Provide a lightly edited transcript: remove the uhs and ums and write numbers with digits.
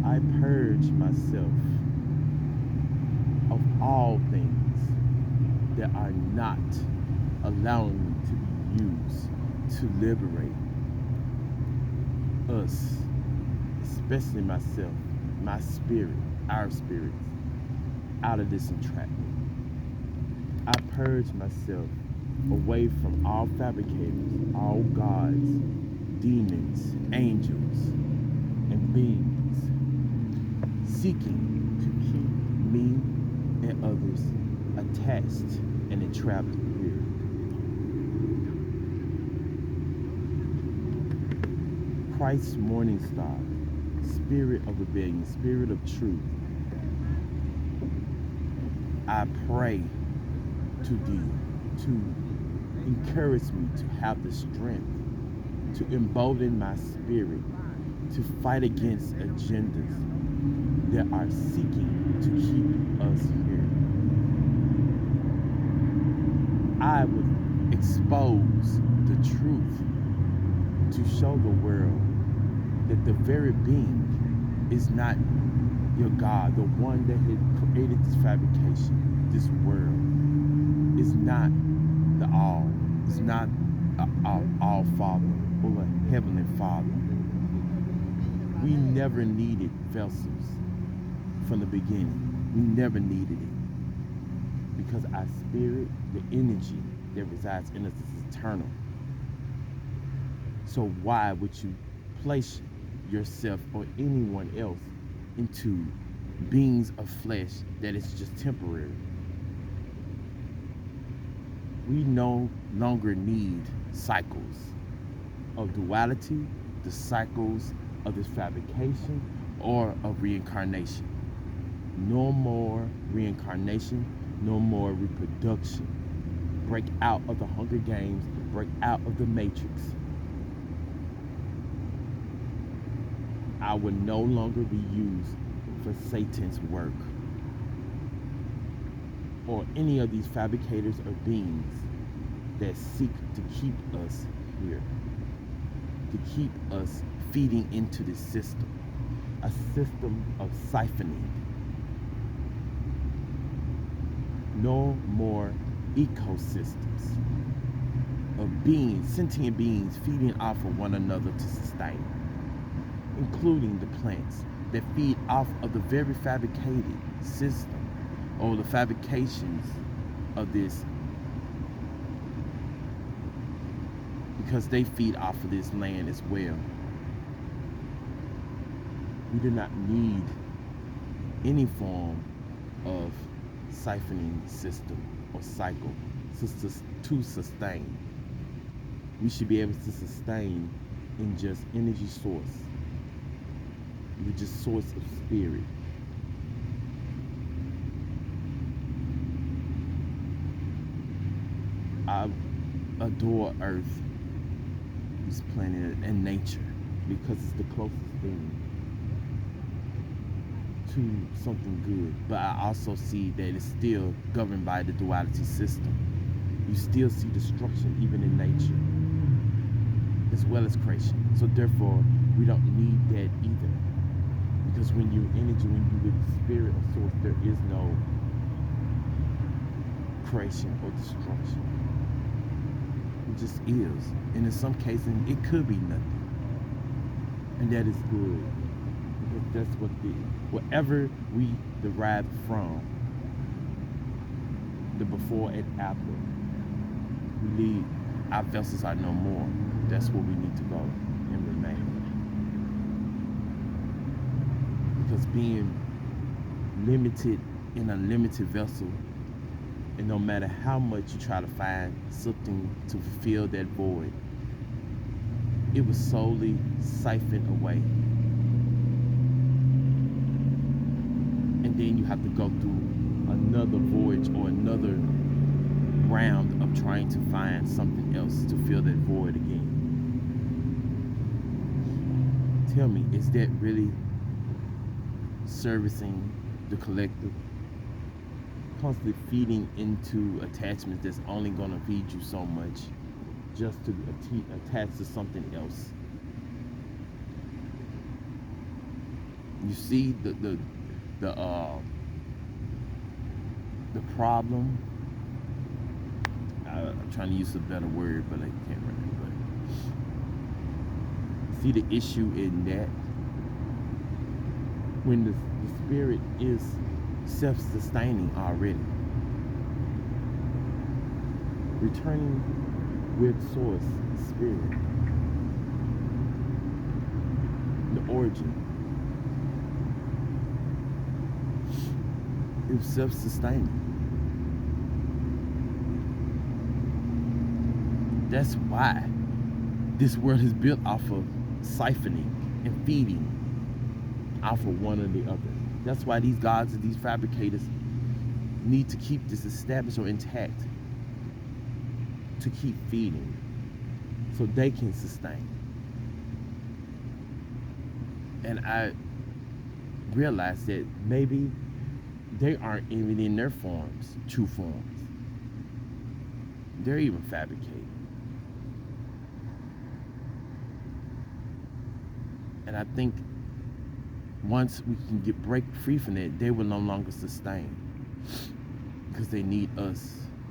I purge myself of all things that are not allowing me to be used to liberate us, especially myself, my spirit, our spirits, out of this entrapment. I purge myself away from all fabricators, all gods, demons, angels, and beings seeking to keep me and others attached and entrapped here. Christ's morning star, spirit of rebellion, spirit of truth, I pray to thee to encourage me to have the strength to embolden my spirit to fight against agendas that are seeking to keep us here. I would expose the truth to show the world that the very being is not your God, the one that had created this fabrication, this world, is not the all, is not all Father or a Heavenly Father. We never needed vessels from the beginning. We never needed it because our spirit, the energy that resides in us is eternal. So why would you place yourself or anyone else into beings of flesh that is just temporary? We no longer need cycles of duality, the cycles of this fabrication, or of reincarnation. No more reincarnation, no more reproduction. Break out of the Hunger Games, break out of the Matrix. I will no longer be used for Satan's work or any of these fabricators or beings that seek to keep us here, to keep us feeding into this system, a system of siphoning. No more ecosystems of beings, sentient beings feeding off of one another to sustain, including the plants that feed off of the very fabricated system or the fabrications of this, because they feed off of this land as well. We do not need any form of siphoning system or cycle to sustain. We should be able to sustain in just energy source, with just source of spirit. I adore Earth, this planet, and nature because it's the closest thing to something good. But I also see that it's still governed by the duality system. You still see destruction even in nature, as well as creation. So therefore, we don't need that either. Because when you're energy, when you're with the spirit of source, there is no creation or destruction. It just is. And in some cases, it could be nothing. And that is good. Because that's what whatever we derive from the before and after, we leave, our vessels are no more. That's where we need to go and remain. Because being limited in a limited vessel, and no matter how much you try to find something to fulfill that void, it was solely siphoned away. And then you have to go through another voyage or another round of trying to find something else to fill that void again. Tell me, is that really servicing the collective? Constantly feeding into attachments that's only going to feed you so much, just to attach to something else. You see the problem. I'm trying to use a better word, but I can't remember. See the issue in that when the spirit is self-sustaining already, returning with source spirit, the origin. It was self-sustaining. That's why this world is built off of siphoning and feeding off of one or the other. That's why these gods and these fabricators need to keep this established or intact, to keep feeding so they can sustain. And I realized that maybe they aren't even in their forms, true forms. They're even fabricated. And I think once we can break free from it, they will no longer sustain, because they need us